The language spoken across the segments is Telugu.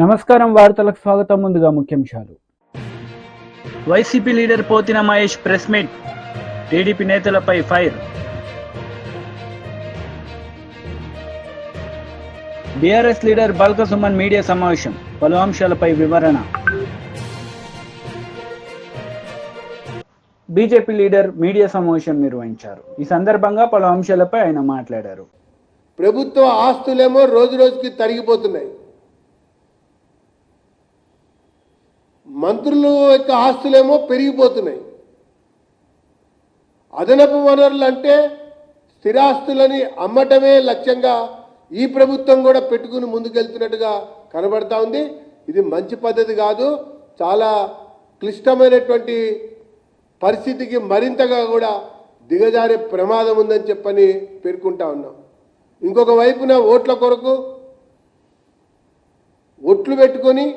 నమస్కారం వార్తలకు స్వాగతం. ముందుగా ముఖ్యాంశాలు. YCP leader Pothina Mahesh press meet, TDP నేతలపై fire. BRS leader Balka Suman media సమావేశం, పలు అంశాలపై వివరణ. బీజేపీ లీడర్ మీడియా సమావేశం నిర్వహించారు. ఈ సందర్భంగా పలు అంశాలపై ఆయన మాట్లాడారు. ప్రభుత్వ ఆస్తులేమో రోజు రోజుకి తరిగిపోతున్నాయి. మంత్రుల యొక్క ఆస్తులేమో పెరిగిపోతున్నాయి. అదనపు వనరులు అంటే స్థిరాస్తులని అమ్మటమే లక్ష్యంగా ఈ ప్రభుత్వం కూడా పెట్టుకుని ముందుకెళ్తున్నట్టుగా కనబడతా ఉంది. ఇది మంచి పద్ధతి కాదు. చాలా క్లిష్టమైనటువంటి పరిస్థితికి మరింతగా కూడా దిగజారే ప్రమాదం ఉందని చెప్పని పేర్కొంటా ఉన్నాం. ఇంకొక వైపున ఓట్ల కొరకు ఓట్లు పెట్టుకొని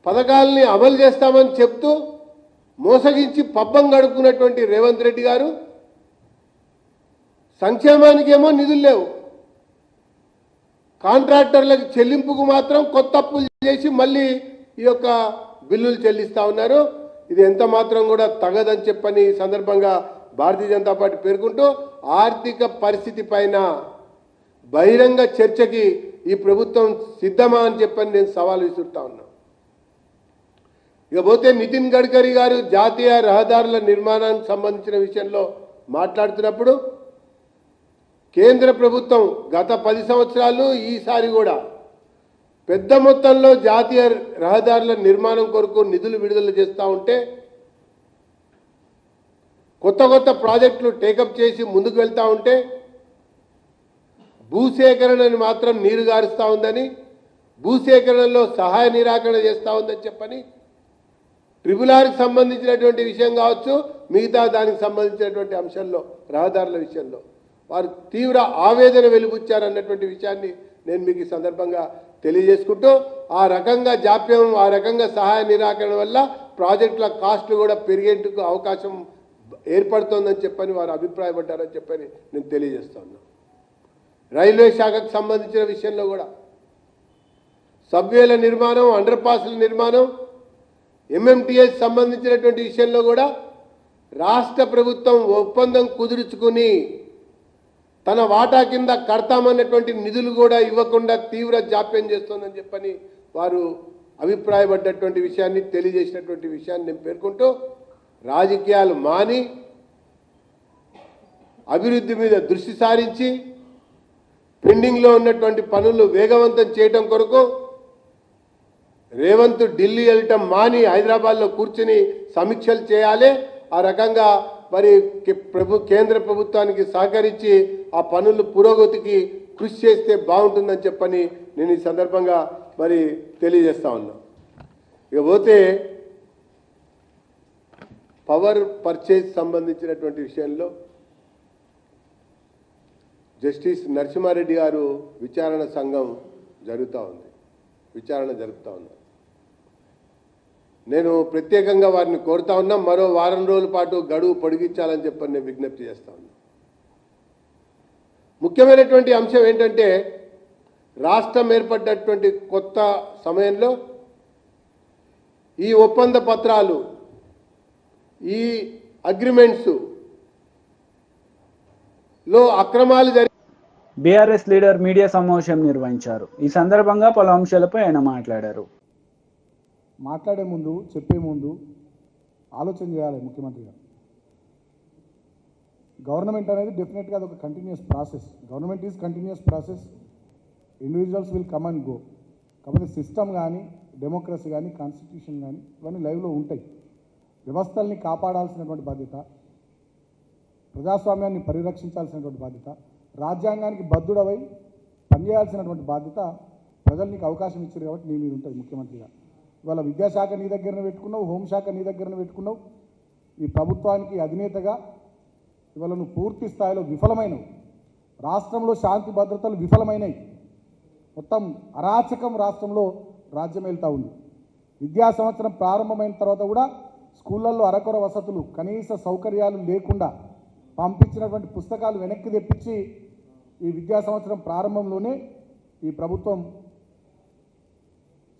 పథకాలని అమలు చేస్తామని చెప్తూ మోసగించి పబ్బం గడుపుకున్నటువంటి రేవంత్ రెడ్డి గారు సంక్షేమానికేమో నిధులు లేవు, కాంట్రాక్టర్లకు చెల్లింపుకు మాత్రం కొత్త అప్పులు చేసి మళ్ళీ ఈ యొక్క బిల్లులు చెల్లిస్తూ ఉన్నారు. ఇది ఎంత మాత్రం కూడా తగదని చెప్పని ఈ సందర్భంగా భారతీయ జనతా పార్టీ పేర్కొంటూ ఆర్థిక పరిస్థితి పైన బహిరంగ చర్చకి ఈ ప్రభుత్వం సిద్ధమా అని చెప్పని నేను సవాల్ విసురుతా ఉన్నా. ఇకపోతే నితిన్ గడ్కరీ గారు జాతీయ రహదారుల నిర్మాణానికి సంబంధించిన విషయంలో మాట్లాడుతున్నప్పుడు కేంద్ర ప్రభుత్వం గత 10 సంవత్సరాలు ఈసారి కూడా పెద్ద మొత్తంలో జాతీయ రహదారుల నిర్మాణం కొరకు నిధులు విడుదల చేస్తూ ఉంటే కొత్త కొత్త ప్రాజెక్టులు టేకప్ చేసి ముందుకు వెళ్తూ ఉంటే భూసేకరణని మాత్రం నీరు గారుస్తూ ఉందని, భూసేకరణలో సహాయ నిరాకరణ చేస్తూ ఉందని చెప్పని ట్రిబుల్-ఆర్కి సంబంధించినటువంటి విషయం కావచ్చు, మిగతా దానికి సంబంధించినటువంటి అంశంలో రహదారుల విషయంలో వారు తీవ్ర ఆవేదన వెలుబుచ్చారన్నటువంటి విషయాన్ని నేను మీకు ఈ సందర్భంగా తెలియజేసుకుంటూ ఆ రకంగా జాప్యం, ఆ రకంగా సహాయ నిరాకరణ వల్ల ప్రాజెక్టుల కాస్ట్లు కూడా పెరిగేందుకు అవకాశం ఏర్పడుతోందని చెప్పని వారు అభిప్రాయపడ్డారని చెప్పని నేను తెలియజేస్తున్నాను. రైల్వే శాఖకు సంబంధించిన విషయంలో కూడా సబ్వేల నిర్మాణం, అండర్ పాస్ల నిర్మాణం, ఎంఎంటీఎస్ సంబంధించినటువంటి విషయంలో కూడా రాష్ట్ర ప్రభుత్వం ఒప్పందం కుదుర్చుకుని తన వాటా కింద కడతామన్నటువంటి నిధులు కూడా ఇవ్వకుండా తీవ్ర జాప్యం చేస్తోందని చెప్పని వారు అభిప్రాయపడ్డటువంటి విషయాన్ని తెలియజేసినటువంటి విషయాన్ని నేను పేర్కొంటూ రాజకీయాలు మాని అభివృద్ధి మీద దృష్టి సారించి పెండింగ్లో ఉన్నటువంటి పనులు వేగవంతం చేయడం కొరకు రేవంత్ ఢిల్లీ వెళ్ళటం మాని హైదరాబాద్లో కూర్చుని సమీక్షలు చేయాలి. ఆ రకంగా మరి కేంద్ర ప్రభుత్వానికి సహకరించి ఆ పనులు పురోగతికి కృషి చేస్తే బాగుంటుందని చెప్పని నేను ఈ సందర్భంగా మరి తెలియజేస్తా ఉన్నా. ఇకపోతే పవర్ పర్చేజ్ సంబంధించినటువంటి విషయంలో జస్టిస్ నరసింహారెడ్డి గారు విచారణ సంఘం జరుగుతూ ఉంది, విచారణ జరుపుతూ ఉన్నారు. నేను ప్రత్యేకంగా వారిని కోరుతా ఉన్నా, మరో వారం రోజుల పాటు గడువు పొడిగించాలని చెప్పని నేను విజ్ఞప్తి చేస్తా ఉన్నా. ముఖ్యమైనటువంటి అంశం ఏంటంటే రాష్ట్రం ఏర్పడ్డటువంటి కొత్త సమయంలో ఈ ఒప్పంద పత్రాలు, ఈ అగ్రిమెంట్స్ లో అక్రమాలు జరిగి బీఆర్ఎస్ లీడర్ మీడియా సమావేశం నిర్వహించారు. ఈ సందర్భంగా పలు అంశాలపై ఆయన మాట్లాడారు. మాట్లాడే ముందు, చెప్పే ముందు ఆలోచన చేయాలి ముఖ్యమంత్రి గారు. గవర్నమెంట్ అనేది డెఫినెట్గా అది ఒక continuous process. Government is continuous process. Individuals will come and go. కాకపోతే సిస్టమ్ కానీ, డెమోక్రసీ కానీ, కాన్స్టిట్యూషన్ కానీ ఇవన్నీ లైవ్లో ఉంటాయి. వ్యవస్థల్ని కాపాడాల్సినటువంటి బాధ్యత, ప్రజాస్వామ్యాన్ని పరిరక్షించాల్సినటువంటి బాధ్యత, రాజ్యాంగానికి బద్ధుడవై పనిచేయాల్సినటువంటి బాధ్యత ప్రజలు నీకు అవకాశం ఇచ్చారు కాబట్టి నీ మీద ఉంటుంది ముఖ్యమంత్రిగా. ఇవాళ విద్యాశాఖ నీ దగ్గరనే పెట్టుకున్నావు, హోంశాఖ నీ దగ్గరనే పెట్టుకున్నావు. ఈ ప్రభుత్వానికి అధినేతగా ఇవాళ నువ్వు పూర్తి స్థాయిలో విఫలమైనవు. రాష్ట్రంలో శాంతి భద్రతలు విఫలమైనవి. మొత్తం అరాచకం రాష్ట్రంలో రాజ్యం వెళ్తూ ఉంది. విద్యా సంవత్సరం ప్రారంభమైన తర్వాత కూడా స్కూళ్ళల్లో అరకొర వసతులు, కనీస సౌకర్యాలు లేకుండా పంపించినటువంటి పుస్తకాలు వెనక్కి తెప్పించి ఈ విద్యా సంవత్సరం ప్రారంభంలోనే ఈ ప్రభుత్వం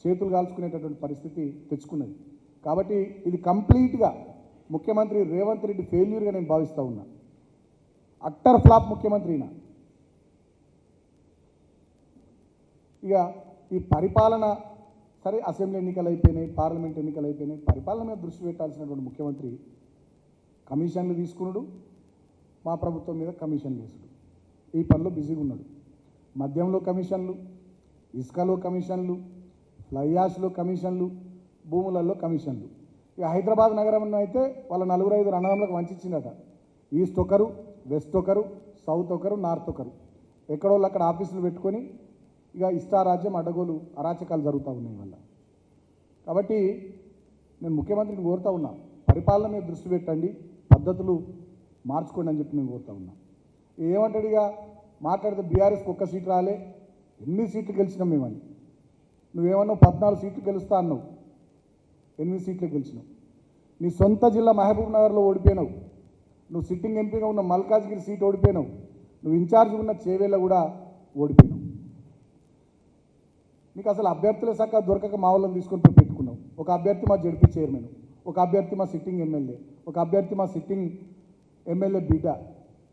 చేతులు కాల్చుకునేటటువంటి పరిస్థితి తెచ్చుకున్నది. కాబట్టి ఇది కంప్లీట్గా ముఖ్యమంత్రి రేవంత్ రెడ్డి ఫెయిల్యూర్గా నేను భావిస్తూ ఉన్నా. అట్టర్ ఫ్లాప్ ముఖ్యమంత్రి ఈయన. ఇక ఈ పరిపాలన సరే, అసెంబ్లీ ఎన్నికలు అయిపోయినాయి, పార్లమెంట్ ఎన్నికలు అయిపోయినాయి, పరిపాలన మీద దృష్టి పెట్టాల్సినటువంటి ముఖ్యమంత్రి కమిషన్లు తీసుకున్నాడు, మా ప్రభుత్వం మీద కమిషన్లు వేసుడు, ఈ పనిలో బిజీగా ఉన్నాడు. మద్యంలో కమిషన్లు, ఇసుకలో కమిషన్లు, ఫ్లై యాష్లో కమిషన్లు, భూములలో కమిషన్లు. ఇక హైదరాబాద్ నగరంలో అయితే వాళ్ళ 4-5 అన్నదమ్ములకు వంచిందట. ఈస్ట్ ఒకరు, వెస్ట్ ఒకరు, సౌత్ ఒకరు, నార్త్ ఒకరు, ఎక్కడోళ్ళు అక్కడ ఆఫీసులు పెట్టుకొని ఇక ఇష్టారాజ్యం అడ్డగోలు అరాచకాలు జరుగుతూ ఉన్నాయి వల్ల. కాబట్టి నేను ముఖ్యమంత్రిని కోరుతా ఉన్నా, పరిపాలన మీద దృష్టి పెట్టండి, పద్ధతులు మార్చుకోండి అని చెప్పి నేను కోరుతా ఉన్నా. ఏమంటాడు ఇక మాట్లాడితే బీఆర్ఎస్కి 1 సీటు రాలే, ఎన్ని సీట్లు గెలిచినాం మేమని. నువ్వేమన్నావు 14 సీట్లు గెలుస్తా అన్నావు, 8 సీట్లు గెలిచినావు. నీ సొంత జిల్లా మహబూబ్ నగర్లో ఓడిపోయినావు. నువ్వు సిట్టింగ్ ఎంపీగా ఉన్న మల్కాజ్గిరి సీట్ ఓడిపోయినావు. నువ్వు ఇన్ఛార్జ్ ఉన్న చేవేళ్ళ కూడా ఓడిపోయినావు. నీకు అసలు అభ్యర్థులే సక్క దొరకక మా వాళ్ళని తీసుకొని పెట్టుకున్నావు. ఒక అభ్యర్థి మా జడ్పీ చైర్మన్, ఒక అభ్యర్థి మా సిట్టింగ్ ఎమ్మెల్యే, ఒక అభ్యర్థి మా సిట్టింగ్ ఎమ్మెల్యే బిడ్డ,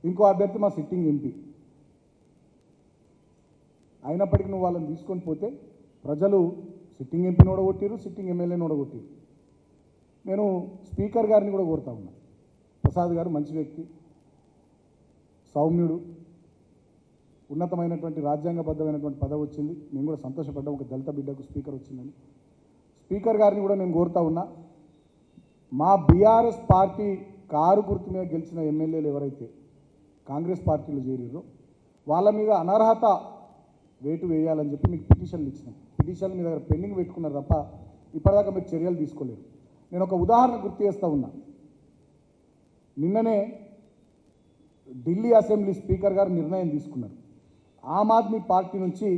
ఇంకో అభ్యర్థి మా సిట్టింగ్ ఎంపీ. అయినప్పటికీ నువ్వు వాళ్ళని తీసుకొని పోతే ప్రజలు సిట్టింగ్ ఎంపీని ఓడగొట్టారు, సిట్టింగ్ ఎమ్మెల్యేని ఓడగొట్టారు. నేను స్పీకర్ గారిని కూడా కోరుతా ఉన్నా. ప్రసాద్ గారు మంచి వ్యక్తి, సౌమ్యుడు, ఉన్నతమైనటువంటి రాజ్యాంగబద్ధమైనటువంటి పదవి వచ్చింది. నేను కూడా సంతోషపడ్డా, ఒక దళిత బిడ్డకు స్పీకర్ వచ్చిందని. స్పీకర్ గారిని కూడా నేను కోరుతా ఉన్నా, మా బీఆర్ఎస్ పార్టీ కారు గుర్తు మీద గెలిచిన ఎమ్మెల్యేలు ఎవరైతే కాంగ్రెస్ పార్టీలో చేరిరో వాళ్ళ మీద అనర్హత వేటు వేయాలని చెప్పి మీకు పిటిషన్లు ఇచ్చినాం. పిటిషన్లు మీ దగ్గర పెండింగ్ పెట్టుకున్నారు తప్ప ఇప్పటిదాకా మీరు చర్యలు తీసుకోలేరు. నేను ఒక ఉదాహరణ గుర్తు చేస్తూ ఉన్నా. నిన్ననే ఢిల్లీ అసెంబ్లీ స్పీకర్ గారు నిర్ణయం తీసుకున్నారు. ఆమ్ ఆద్మీ పార్టీ నుంచి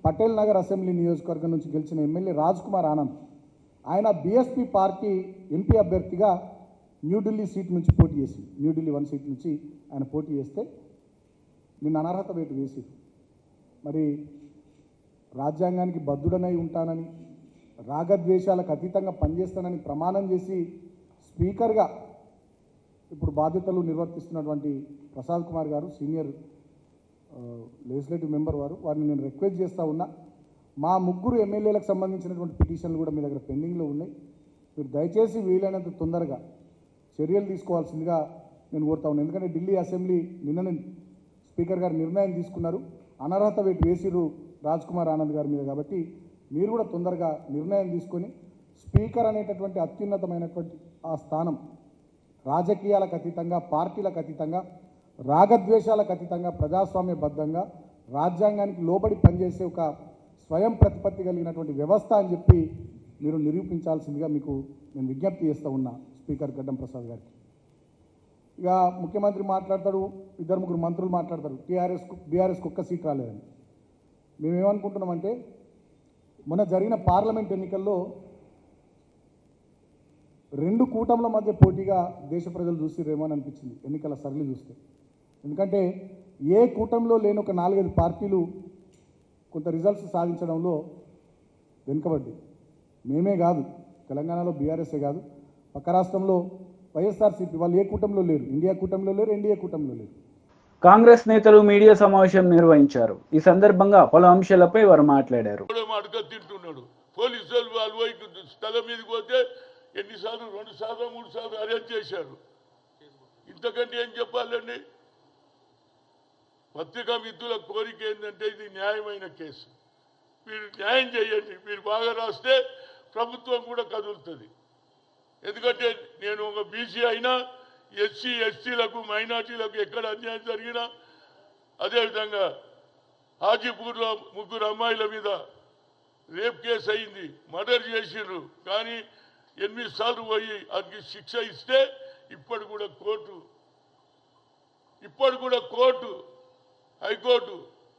పటేల్ నగర్ అసెంబ్లీ నియోజకవర్గం నుంచి గెలిచిన ఎమ్మెల్యే రాజ్ కుమార్ ఆనంద్, ఆయన బీఎస్పీ పార్టీ ఎంపీ అభ్యర్థిగా న్యూఢిల్లీ సీట్ నుంచి పోటీ చేసి, న్యూఢిల్లీ 1 సీట్ నుంచి ఆయన పోటీ చేస్తే నిన్న అనర్హత వేటు వేసి, మరి రాజ్యాంగానికి బద్ధుడనై ఉంటానని, రాగద్వేషాలకు అతీతంగా పనిచేస్తానని ప్రమాణం చేసి స్పీకర్గా ఇప్పుడు బాధ్యతలు నిర్వర్తిస్తున్నటువంటి ప్రసాద్ కుమార్ గారు, సీనియర్ లెజిస్లేటివ్ మెంబర్ వారిని నేను రిక్వెస్ట్ చేస్తూ ఉన్నా. మా 3 ఎమ్మెల్యేలకు సంబంధించినటువంటి పిటిషన్లు కూడా మీ దగ్గర పెండింగ్లో ఉన్నాయి. మీరు దయచేసి వీలైనంత తొందరగా చర్యలు తీసుకోవాల్సిందిగా నేను కోరుతా ఉన్నాను. ఎందుకంటే ఢిల్లీ అసెంబ్లీ నిన్ననే స్పీకర్ గారు నిర్ణయం తీసుకున్నారు, అనర్హత వేటు వేసిరు రాజ్ కుమార్ ఆనంద్ గారి మీద. కాబట్టి మీరు కూడా తొందరగా నిర్ణయం తీసుకొని స్పీకర్ అనేటటువంటి అత్యున్నతమైనటువంటి ఆ స్థానం రాజకీయాలకు అతీతంగా, పార్టీలకు అతీతంగా, రాగద్వేషాలకు అతీతంగా, ప్రజాస్వామ్యబద్ధంగా, రాజ్యాంగానికి లోబడి పనిచేసే ఒక స్వయం ప్రతిపత్తి కలిగినటువంటి వ్యవస్థ అని చెప్పి మీరు నిరూపించాల్సిందిగా మీకు నేను విజ్ఞప్తి చేస్తూ ఉన్నా స్పీకర్ గడ్డం ప్రసాద్ గారికి. ఇక ముఖ్యమంత్రి మాట్లాడతాడు, 2-3 మంత్రులు మాట్లాడతారు బీఆర్ఎస్కి 1 సీట్ రాలేదని. మేమేమనుకుంటున్నామంటే, మొన్న జరిగిన పార్లమెంట్ ఎన్నికల్లో 2 కూటముల మధ్య పోటీగా దేశ ప్రజలు చూసిరేమో అని అనిపించింది ఎన్నికల సరళి చూస్తే. ఎందుకంటే ఏ కూటమిలో లేని ఒక 4-5 పార్టీలు కొంత రిజల్ట్స్ సాధించడంలో వెనుకబడ్డాయి. మేమే కాదు, తెలంగాణలో బీఆర్ఎస్ఏ కాదు, పక్క రాష్ట్రంలో వైఎస్ఆర్సీపీ వాళ్ళు ఏ కూటమిలో లేరు, ఇండియా కూటమిలో లేరు, ఎన్డీఏ కూటమిలో లేరు. కాంగ్రెస్ నేతలు మీడియా సమావేశం నిర్వహించారు. ఈ సందర్భంగా పలు అంశాలపై వారు మాట్లాడారు. తింటున్నాడు పోలీసులు, వాళ్ళు పోయి స్థలం మీదకి పోతే ఎన్నిసార్లు 2 సార్లు 3 సార్లు అరెస్ట్ చేశారు. ఇంతకంటే ఏం చెప్పాలండి? పత్రికా మిత్రుల కోరిక ఏంటంటే, ఇది న్యాయమైన కేసు, మీరు న్యాయం చేయండి. మీరు బాగా రాస్తే ప్రభుత్వం కూడా కదులుతుంది. ఎందుకంటే నేను ఒక బీసీ అయినా, ఎస్సీ ఎస్టీలకు, మైనార్టీలకు ఎక్కడ అన్యాయం జరిగినా, అదేవిధంగా హాజీపూర్లో 3 అమ్మాయిల మీద రేప్ కేసు అయింది, మర్డర్ చేసిండ్రు. కానీ 8 సార్లు పోయి అది శిక్ష ఇస్తే ఇప్పుడు కూడా కోర్టు హైకోర్టు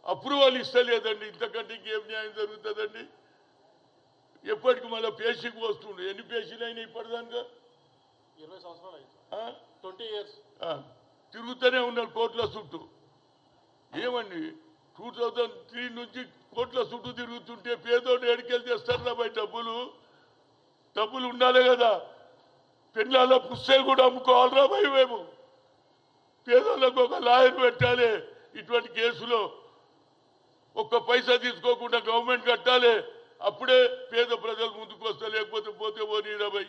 అప్రూవల్ ఇస్తలేదండి. ఇంతకంటే ఇంకేం న్యాయం జరుగుతుందండి? ఎప్పటికి మళ్ళీ పేషీకి వస్తుండే. ఎన్ని పేషీలు అయినా ఇప్పటిదాకా 20 సంవత్సరాలు అయింది, 20 years తిరుగుతూనే ఉన్నారు కోర్టుల చుట్టూ. ఏమండి 2003 నుంచి కోట్ల చుట్టూ తిరుగుతుంటే పేదోడు ఎడికెళ్ళి తెస్తారా బయట డబ్బులు ఉండాలి కదా. పెళ్ళాల పుస్తకాలు కూడా అమ్ముకోవాలరా భయ మేము. పేదోళ్ళకు ఒక లాయర్ పెట్టాలి. ఇటువంటి కేసులో ఒక్క పైసా తీసుకోకుండా గవర్నమెంట్ కట్టాలి. అప్పుడే పేద ప్రజలు ముందుకు వస్తారు. లేకపోతే పోతే పోనీరాబాయ్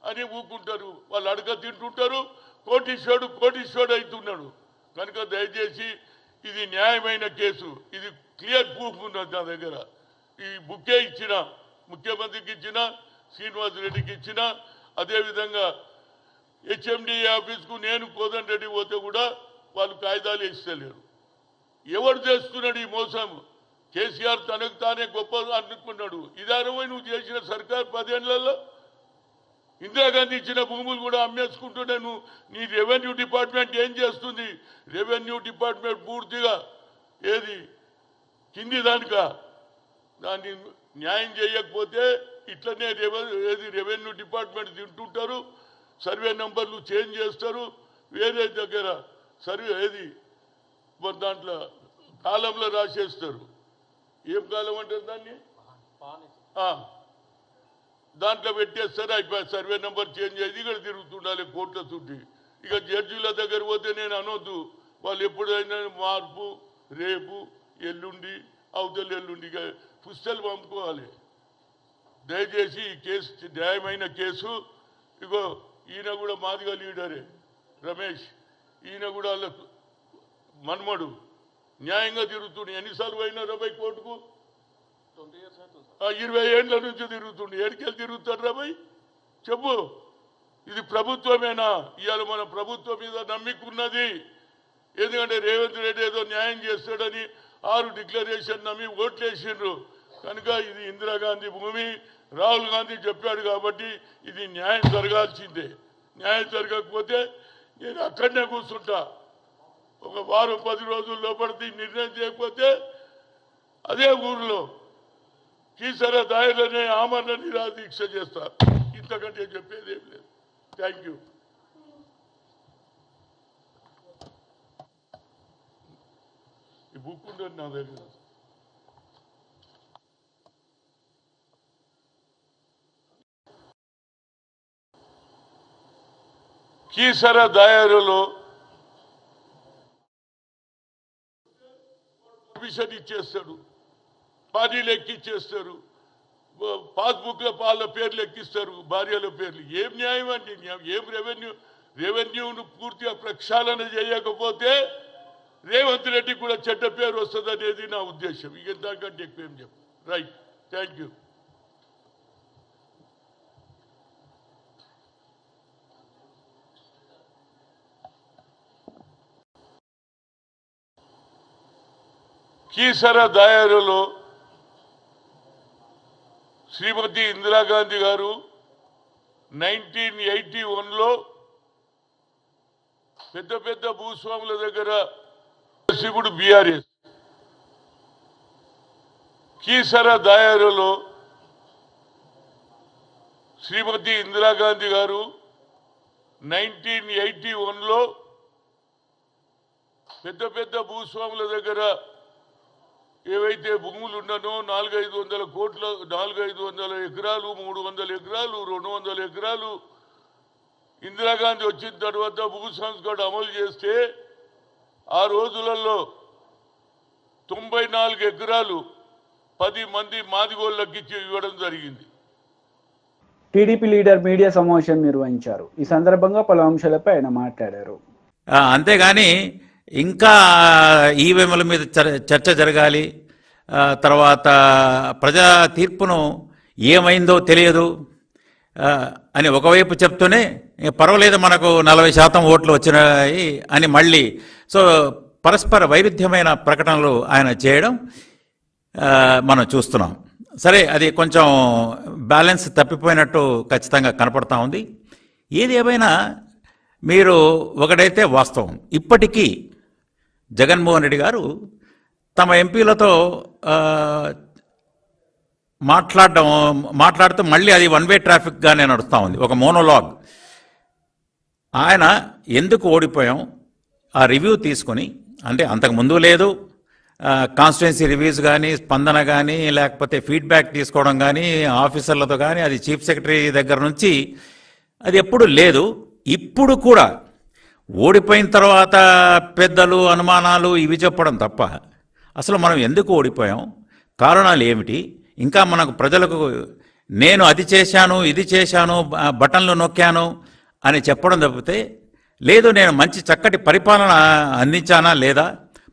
అని ఊకుంటారు. వాళ్ళు అడగ తింటుంటారు. కోటీశ్వరుడు అవుతున్నాడు. కనుక దయచేసి ఇది న్యాయమైన కేసు. ఇది క్లియర్ ప్రూఫ్ ఉన్నది నా దగ్గర. ఈ బుక్కే ఇచ్చిన, ముఖ్యమంత్రికి ఇచ్చిన, శ్రీనివాస్ రెడ్డికి ఇచ్చిన, అదేవిధంగా హెచ్ఎండి ఆఫీస్కు నేను కోదండ రెడ్డి పోతే కూడా వాళ్ళు కాగితాలు ఇస్తలేరు. ఎవరు చేస్తున్నాడు ఈ మోసం? కేసీఆర్ తనకు తానే గొప్ప అనుకున్నాడు. ఇదారమై నువ్వు చేసిన సర్కార్ 10 ఏళ్లలో ఇందిరాగాంధీ ఇచ్చిన భూములు కూడా అమ్మేసుకుంటుంటే నీ రెవెన్యూ డిపార్ట్మెంట్ ఏం చేస్తుంది? రెవెన్యూ డిపార్ట్మెంట్ పూర్తిగా ఏది కింది దాన్ని న్యాయం చేయకపోతే ఇట్లనే రెవెన్యూ డిపార్ట్మెంట్ తింటుంటారు. సర్వే నెంబర్లు చేంజ్ చేస్తారు. వేరే దగ్గర సర్వే దాంట్లో కాలంలో రాసేస్తారు. ఏం కాలం అంటారు దాన్ని? దాంట్లో పెట్టేస్తారు. అయిపోయి సర్వే నెంబర్ చేంజ్ అయ్యి ఇక్కడ తిరుగుతుండాలి కోర్టుల చుట్టి. ఇక జడ్జీల దగ్గర పోతే నేను అనొద్దు. వాళ్ళు ఎప్పుడైనా మార్పు, రేపు, ఎల్లుండి, అవతల ఎల్లుండి ఇక పుస్తకాలు పంపుకోవాలి. దయచేసి ఈ కేసు న్యాయమైన కేసు. ఇగో ఈయన కూడా మాదిగా లీడరే రమేష్. ఈయన కూడా వాళ్ళ మన్మడు న్యాయంగా తిరుగుతుండే. ఎన్నిసార్లు పోయినా రాబాయ్ కోర్టుకు? 20 years అవుతుంది. 20 ఏళ్ళ నుంచి తిరుగుతుండే. ఎడికెళ్ళి తిరుగుతాడు రాబాయ్ చెప్పు. ఇది ప్రభుత్వమేనా? ఇవాళ మన ప్రభుత్వం మీద నమ్మికున్నది. ఎందుకంటే రేవంత్ రెడ్డి ఏదో న్యాయం చేస్తాడని 6 డిక్లరేషన్ నమ్మి ఓట్లు వేసిండ్రు. కనుక ఇది ఇందిరాగాంధీ భూమి. రాహుల్ గాంధీ చెప్పాడు కాబట్టి ఇది న్యాయం జరగాల్సిందే. న్యాయం జరగకపోతే నేను అక్కడనే కూర్చుంటా. ఒక వారం 10 రోజుల లోపలికి నిర్ణయం చేయకపోతే అదే ఊర్లో కీసర దాయలనే ఆమరణ నిరాదీక్ష చేస్తా. ఇంతకంటే చెప్పేది ఏం లేదు. Thank you. ఈ బుక్ ఉండదు నా దగ్గర. కీసర దాయరులో పర్మిషన్ ఇచ్చేస్తాడు. పార్టీలు ఎక్కిచ్చేస్తారు. పాస్బుక్ల వాళ్ళ పేర్లు ఎక్కిస్తారు, భార్యల పేర్లు. ఏం న్యాయం అండి? ఏం రెవెన్యూను పూర్తిగా ప్రక్షాళన చేయకపోతే రేవంత్ రెడ్డి కూడా చెడ్డ పేరు వస్తుంది అనేది నా ఉద్దేశం. ఇక దానికంటే ఎక్కువ ఏం చెప్పు. రైట్. Thank you. కీసర దాయరులో శ్రీమతి ఇందిరాగాంధీ గారు 1981లో పెద్ద భూస్వాముల దగ్గర శివుడు బీఆర్ఎస్. కీసర దాయరులో శ్రీమతి ఇందిరాగాంధీ గారు 1981లో పెద్ద భూస్వాముల దగ్గర ఏవైతే భూములు ఉన్నానో 400-500 కోట్ల 400-500 ఎకరాలు, 300 ఎకరాలు, 200 ఎకరాలు ఇందిరాగాంధీ వచ్చిన తర్వాత భూ సంస్కరణ అమలు చేస్తే ఆ రోజులలో 94 ఎకరాలు 10 మంది మాదిగోళ్ళకి ఇవ్వడం జరిగింది. టీడీపీ లీడర్ మీడియా సమావేశం నిర్వహించారు. ఈ సందర్భంగా పలు అంశాలపై ఆయన మాట్లాడారు. అంతేగాని ఇంకా ఈవీఎంల మీద చర్చ జరగాలి, తర్వాత ప్రజా తీర్పును ఏమైందో తెలియదు అని ఒకవైపు చెప్తూనే పర్వాలేదు మనకు 40% ఓట్లు వచ్చినాయి అని మళ్ళీ పరస్పర వైరుధ్యమైన ప్రకటనలు ఆయన చేయడం మనం చూస్తున్నాం. సరే, అది కొంచెం బ్యాలెన్స్ తప్పిపోయినట్టు ఖచ్చితంగా కనపడతా ఉంది. ఏది ఏమైనా మీరు ఒకటైతే వాస్తవం, ఇప్పటికీ జగన్మోహన్ రెడ్డి గారు తమ ఎంపీలతో మాట్లాడుతూ మళ్ళీ అది 1 వే ట్రాఫిక్గానే నడుస్తూ ఉంది, ఒక మోనోలాగ్. ఆయన ఎందుకు ఓడిపోయాం ఆ రివ్యూ తీసుకొని, అంటే అంతకు ముందు లేదు, కాన్స్టిట్యున్సీ రివ్యూస్ కానీ, స్పందన కానీ, లేకపోతే ఫీడ్బ్యాక్ తీసుకోవడం కానీ ఆఫీసర్లతో కానీ, అది చీఫ్ సెక్రటరీ దగ్గర నుంచి అది ఎప్పుడు లేదు. ఇప్పుడు కూడా ఓడిపోయిన తర్వాత పెద్దలు అనుమానాలు ఇవి చెప్పడం తప్ప అసలు మనం ఎందుకు ఓడిపోయాం, కారణాలు ఏమిటి, ఇంకా మనకు ప్రజలకు నేను అది చేశాను ఇది చేశాను బటన్లు నొక్కాను అని చెప్పడం తప్పితే లేదు నేను మంచి చక్కటి పరిపాలన అందించానా లేదా,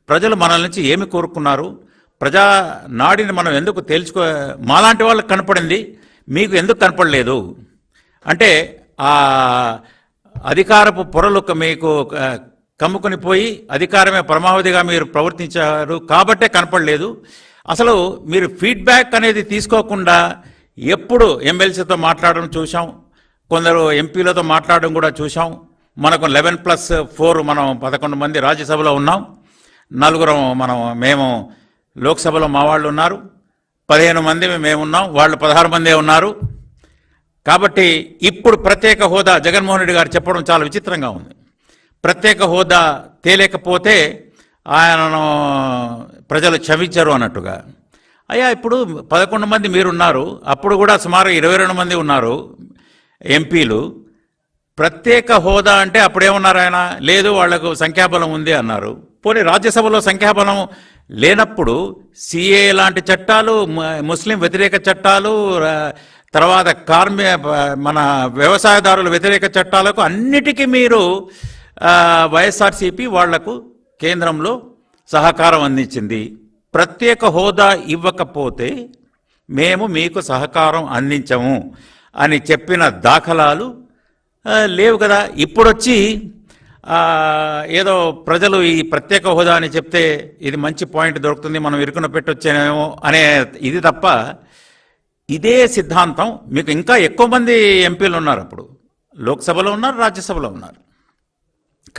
ప్రజలు మన నుంచి ఏమి కోరుకున్నారు, ప్రజా నాడిని మనం ఎందుకు మాలాంటి వాళ్ళకి కనపడింది మీకు ఎందుకు కనపడలేదు అంటే ఆ అధికారపు పొరలు మీకు కమ్ముకొని పోయి అధికారమే పరమావధిగా మీరు ప్రవర్తించారు కాబట్టే కనపడలేదు. అసలు మీరు ఫీడ్బ్యాక్ అనేది తీసుకోకుండా ఎప్పుడు ఎమ్మెల్సీతో మాట్లాడడం చూసాం, కొందరు ఎంపీలతో మాట్లాడడం కూడా చూసాం. మనకు 11+4 మనం 11 మంది రాజ్యసభలో ఉన్నాం, 4 మేము లోక్సభలో మా వాళ్ళు ఉన్నారు, 15 మంది మేమున్నాం, వాళ్ళు 16 మందే ఉన్నారు. కాబట్టి ఇప్పుడు ప్రత్యేక హోదా జగన్మోహన్ రెడ్డి గారు చెప్పడం చాలా విచిత్రంగా ఉంది. ప్రత్యేక హోదా తేలేకపోతే ఆయనను ప్రజలు క్షమించరు అన్నట్టుగా. అయ్యా ఇప్పుడు 11 మంది మీరున్నారు, అప్పుడు కూడా సుమారు 22 మంది ఉన్నారు ఎంపీలు. ప్రత్యేక హోదా అంటే అప్పుడేమన్నారు ఆయన, లేదు వాళ్లకు సంఖ్యాబలం ఉంది అన్నారు. పోనీ రాజ్యసభలో సంఖ్యాబలం లేనప్పుడు సిఏ లాంటి చట్టాలు, ముస్లిం వ్యతిరేక చట్టాలు, తర్వాత మన వ్యవసాయదారుల వ్యతిరేక చట్టాలకు అన్నిటికీ మీరు వైఎస్ఆర్సీపీ వాళ్లకు కేంద్రంలో సహకారం అందించింది. ప్రత్యేక హోదా ఇవ్వకపోతే మేము మీకు సహకారం అందించము అని చెప్పిన దాఖలాలు లేవు కదా. ఇప్పుడొచ్చి ఏదో ప్రజలు ఈ ప్రత్యేక హోదా అని చెప్తే ఇది మంచి పాయింట్ దొరుకుతుంది, మనం ఇరుకున పెట్టొచ్చేమో అనే ఇది తప్ప, ఇదే సిద్ధాంతం మీకు ఇంకా ఎక్కువ మంది ఎంపీలు ఉన్నారు, అప్పుడు లోక్సభలో ఉన్నారు, రాజ్యసభలో ఉన్నారు.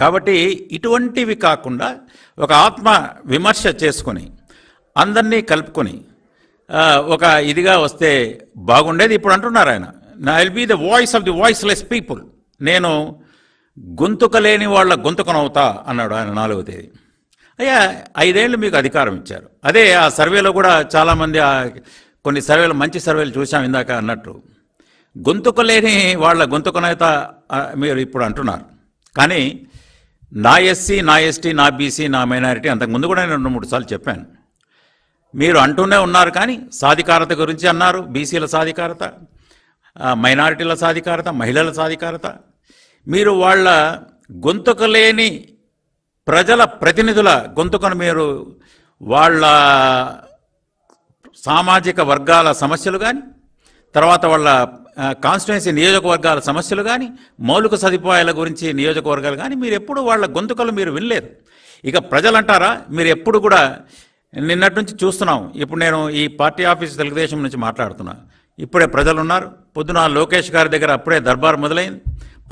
కాబట్టి ఇటువంటివి కాకుండా ఒక ఆత్మ విమర్శ చేసుకొని అందరినీ కలుపుకొని ఒక ఇదిగా వస్తే బాగుండేది. ఇప్పుడు అంటున్నారు ఆయన, I will be the voice of the voiceless people, నేను గొంతుక లేని వాళ్ళ గొంతుకనవుతా అన్నాడు ఆయన 4వ తేదీ. అయ్యా 5 ఏళ్ళు మీకు అధికారం ఇచ్చారు. అదే ఆ సర్వేలో కూడా చాలామంది కొన్ని సర్వేలు మంచి సర్వేలు చూసాం ఇందాక అన్నట్టు, గొంతుక లేని వాళ్ళ గొంతుకనైత మీరు ఇప్పుడు అంటున్నారు. కానీ నా ఎస్సీ, నా ఎస్టీ, నా బీసీ, నా మైనారిటీ అంతకుముందు కూడా నేను 2-3 సార్లు చెప్పాను. మీరు అంటూనే ఉన్నారు కానీ సాధికారత గురించి అన్నారు, బీసీల సాధికారత, మైనారిటీల సాధికారత, మహిళల సాధికారత. మీరు వాళ్ళ గొంతుక లేని ప్రజల ప్రతినిధుల గొంతుకను మీరు వాళ్ళ సామాజిక వర్గాల సమస్యలు కానీ, తర్వాత వాళ్ళ కాన్స్టిట్యున్సీ నియోజకవర్గాల సమస్యలు కానీ, మౌలిక సదుపాయాల గురించి నియోజకవర్గాలు కానీ మీరు ఎప్పుడు వాళ్ళ గొంతుకలు మీరు వినలేదు. ఇక ప్రజలంటారా, మీరు ఎప్పుడు కూడా నిన్నటి నుంచి చూస్తున్నాం. ఇప్పుడు నేను ఈ పార్టీ ఆఫీస్ తెలుగుదేశం నుంచి మాట్లాడుతున్నా, ఇప్పుడే ప్రజలు ఉన్నారు. పొద్దున లోకేష్ గారి దగ్గర అప్పుడే దర్బార్ మొదలైంది,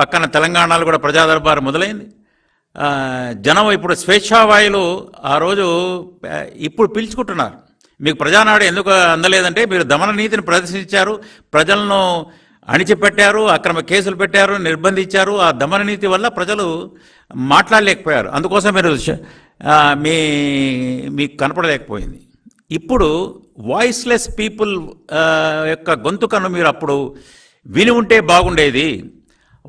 పక్కన తెలంగాణలో కూడా ప్రజా దర్బార్ మొదలైంది. జనం ఇప్పుడు స్వేచ్ఛావాయులు ఆ రోజు ఇప్పుడు పీల్చుకుంటున్నారు. మీకు ప్రజానాడు ఎందుకు అందలేదంటే మీరు దమన నీతిని ప్రదర్శించారు, ప్రజలను అణిచిపెట్టారు, అక్రమ కేసులు పెట్టారు, నిర్బంధించారు. ఆ దమన నీతి వల్ల ప్రజలు మాట్లాడలేకపోయారు, అందుకోసం మీరు మీకు కనపడలేకపోయింది. ఇప్పుడు వాయిస్లెస్ పీపుల్ యొక్క గొంతుకను మీరు అప్పుడు విని ఉంటే బాగుండేది,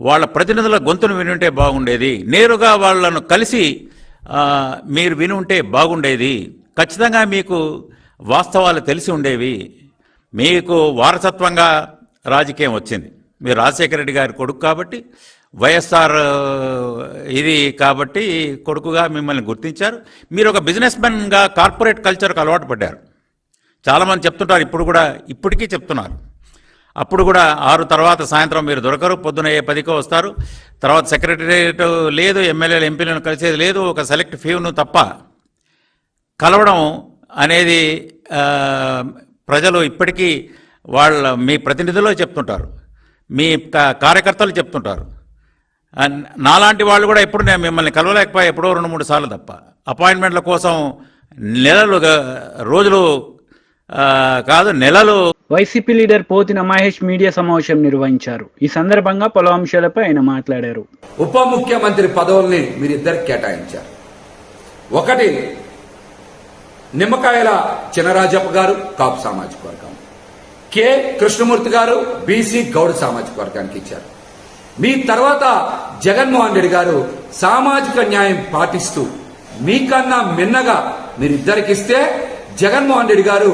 వాళ్ళ ప్రతినిధుల గొంతును విని ఉంటే బాగుండేది, నేరుగా వాళ్ళను కలిసి మీరు విని ఉంటే బాగుండేది. ఖచ్చితంగా మీకు వాస్తవాలు తెలిసి ఉండేవి. మీకు వారసత్వంగా రాజకీయం వచ్చింది, మీరు రాజశేఖర రెడ్డి గారి కొడుకు కాబట్టి, వైఎస్ఆర్ ఇది కాబట్టి కొడుకుగా మిమ్మల్ని గుర్తించారు. మీరు ఒక బిజినెస్ మ్యాన్గా కార్పొరేట్ కల్చర్కు అలవాటు పడ్డారు. చాలామంది చెప్తుంటారు, ఇప్పటికీ చెప్తున్నారు. అప్పుడు కూడా 6 తర్వాత సాయంత్రం మీరు దొరకరు, పొద్దున 10కో వస్తారు, తర్వాత సెక్రటరియట్ లేదు, ఎమ్మెల్యేలు ఎంపీలను కలిసేది లేదు, ఒక సెలెక్ట్ ఫ్యూను తప్ప కలవడం అనేది ప్రజలు ఇప్పటికీ మీ ప్రతినిధులు చెప్తుంటారు, మీ కార్యకర్తలు చెప్తుంటారు. నాలాంటి వాళ్ళు కూడా ఎప్పుడు నేను మిమ్మల్ని కలవలేకపోయా, ఎప్పుడో 2-3 సార్లు తప్ప. అపాయింట్మెంట్ల కోసం రోజులు కాదు నెలలు. YCP leader Pothina Mahesh media సమావేశం నిర్వహించారు. ఈ సందర్భంగా పలు అంశాలపై ఆయన మాట్లాడారు. ఉప ముఖ్యమంత్రి పదవుల్ని మీరిద్దరికి కేటాయించారు. ఒకటి నిమ్మకాయల చినరాజప్ప గారు కాపు సామాజిక వర్గం, కె కృష్ణమూర్తి గారు బీసీ గౌడ్ సామాజిక వర్గానికి ఇచ్చారు. మీ తర్వాత జగన్మోహన్ రెడ్డి గారు సామాజిక న్యాయం పాటిస్తూ మీకన్నా మిన్నగా మీరిద్దరికిస్తే జగన్మోహన్ రెడ్డి గారు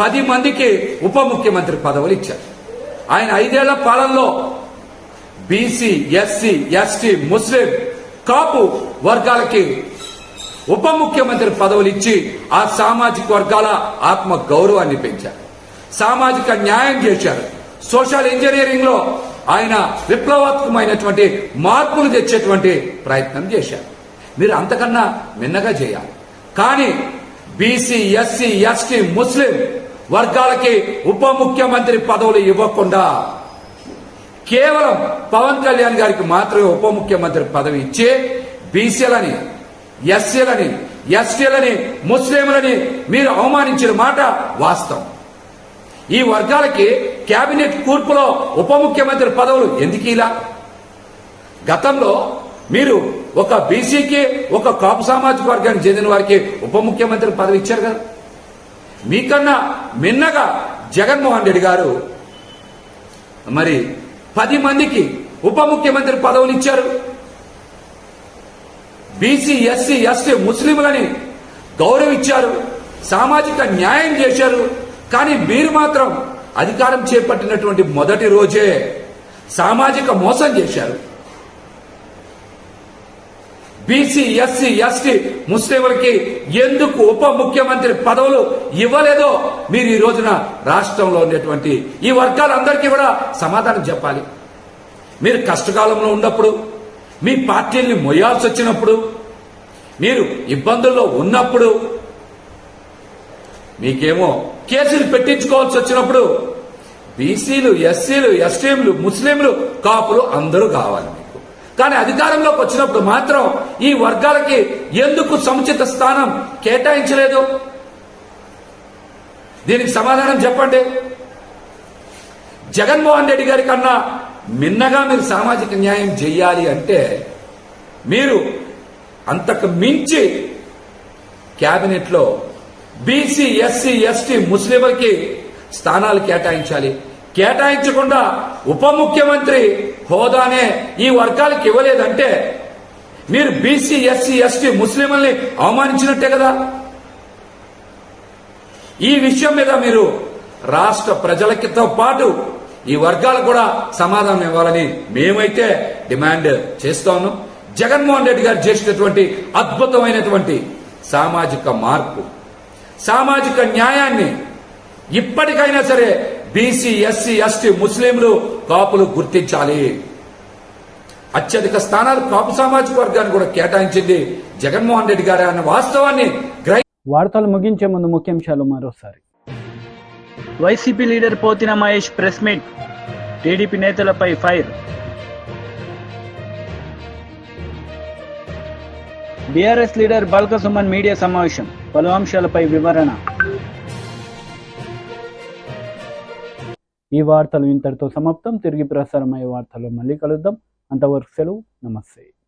10 మందికి ఉప ముఖ్యమంత్రి పదవులు ఇచ్చారు. ఆయన 5 ఏళ్ల పాలనలో బీసీ, ఎస్సీ, ఎస్టీ, ముస్లిం, కాపు వర్గాలకి ఉప ముఖ్యమంత్రి పదవులు ఇచ్చి ఆ సామాజిక వర్గాల ఆత్మ గౌరవాన్ని పెంచారు, సామాజిక న్యాయం చేశారు. సోషల్ ఇంజనీరింగ్ లో ఆయన విప్లవాత్మకమైనటువంటి మార్పులు తెచ్చేటువంటి ప్రయత్నం చేశారు. మీరు అంతకన్నా మిన్నగా చేయాలి. కానీ బీసీ, ఎస్సీ, ఎస్టీ, ముస్లిం వర్గాలకి ఉప ముఖ్యమంత్రి పదవులు ఇవ్వకుండా కేవలం పవన్ కళ్యాణ్ గారికి మాత్రమే ఉప ముఖ్యమంత్రి పదవి ఇచ్చి బీసీలని, ఎస్సీలని, ఎస్టీలని, ముస్లింలని మీరు అవమానించిన మాట వాస్తవం. ఈ వర్గాలకి కేబినెట్ కూర్పులో ఉప ముఖ్యమంత్రి పదవులు ఎందుకు ఇలా? గతంలో మీరు ఒక బీసీకి, ఒక కాపు సామాజిక వర్గానికి చెందిన వారికి ఉప ముఖ్యమంత్రి పదవి ఇచ్చారు కదా. మీకన్నా మిన్నగా జగన్మోహన్ రెడ్డి గారు మరి 10 మందికి ఉప ముఖ్యమంత్రి పదవులు ఇచ్చారు. బీసీ, ఎస్సీ, ఎస్టీ, ముస్లింలని గౌరవించారు, సామాజిక న్యాయం చేశారు. కానీ మీరు మాత్రం అధికారం చేపట్టినటువంటి మొదటి రోజే సామాజిక మోసం చేశారు. బీసీ, ఎస్సీ, ఎస్టీ, ముస్లింలకి ఎందుకు ఉప ముఖ్యమంత్రి పదవులు ఇవ్వలేదో మీరు ఈ రోజున రాష్ట్రంలో ఉండేటువంటి ఈ వర్గాలందరికీ కూడా సమాధానం చెప్పాలి. మీరు కష్టకాలంలో ఉన్నప్పుడు, మీ పార్టీల్ని మొయ్యాల్సి వచ్చినప్పుడు, మీరు ఇబ్బందుల్లో ఉన్నప్పుడు, మీకేమో కేసులు పెట్టించుకోవాల్సి వచ్చినప్పుడు బీసీలు, ఎస్సీలు, ఎస్టీలు, ముస్లింలు, కాపులు అందరూ కావాలి మీకు. కానీ అధికారంలోకి వచ్చినప్పుడు మాత్రం ఈ వర్గాలకి ఎందుకు సముచిత స్థానం కేటాయించలేదు? దీనికి సమాధానం చెప్పండి. జగన్మోహన్ రెడ్డి గారి కన్నా మిన్నగా మీరు సామాజిక న్యాయం చేయాలి అంటే మీరు అంతకు మించి కేబినెట్ లో బీసీ, ఎస్సీ, ఎస్టీ, ముస్లింలకి స్థానాలు కేటాయించాలి. కేటాయించకుండా ఉప ముఖ్యమంత్రి హోదానే ఈ వర్గాలకు ఇవ్వలేదంటే మీరు బీసీ, ఎస్సీ, ఎస్టీ, ముస్లింలని అవమానించినట్టే కదా. ఈ విషయం మీద మీరు రాష్ట్ర ప్రజలకితో పాటు ఈ వర్గాలకు కూడా సమాధానం ఇవ్వాలని మేమైతే డిమాండ్ చేస్తాను. జగన్మోహన్ రెడ్డి గారు చేసినటువంటి అద్భుతమైనటువంటి సామాజిక మార్పు, సామాజిక న్యాయాన్ని ఇప్పటికైనా సరే బీసీ, ఎస్సీ, ఎస్టీ, ముస్లింలు, కాపులు గుర్తించాలి. అత్యధిక స్థానాలు కాపు సామాజిక వర్గాన్ని కూడా కేటాయించింది జగన్మోహన్ రెడ్డి గారు అన్న వాస్తవాన్ని వార్తలు ముగించే ముందు ముఖ్యాంశాలు మరోసారి. YCP leader Pothina Mahesh press meet, TDP నేతలపై fire. BRS leader Balka Suman media సమావేశం, పలు అంశాలపై వివరణ. ఈ వార్తలు ఇంతటితో సమాప్తం. తిరిగి ప్రసారమయ్యే వార్తల్లో మళ్ళీ కలుద్దాం. అంతవరకు సెలవు. నమస్తే.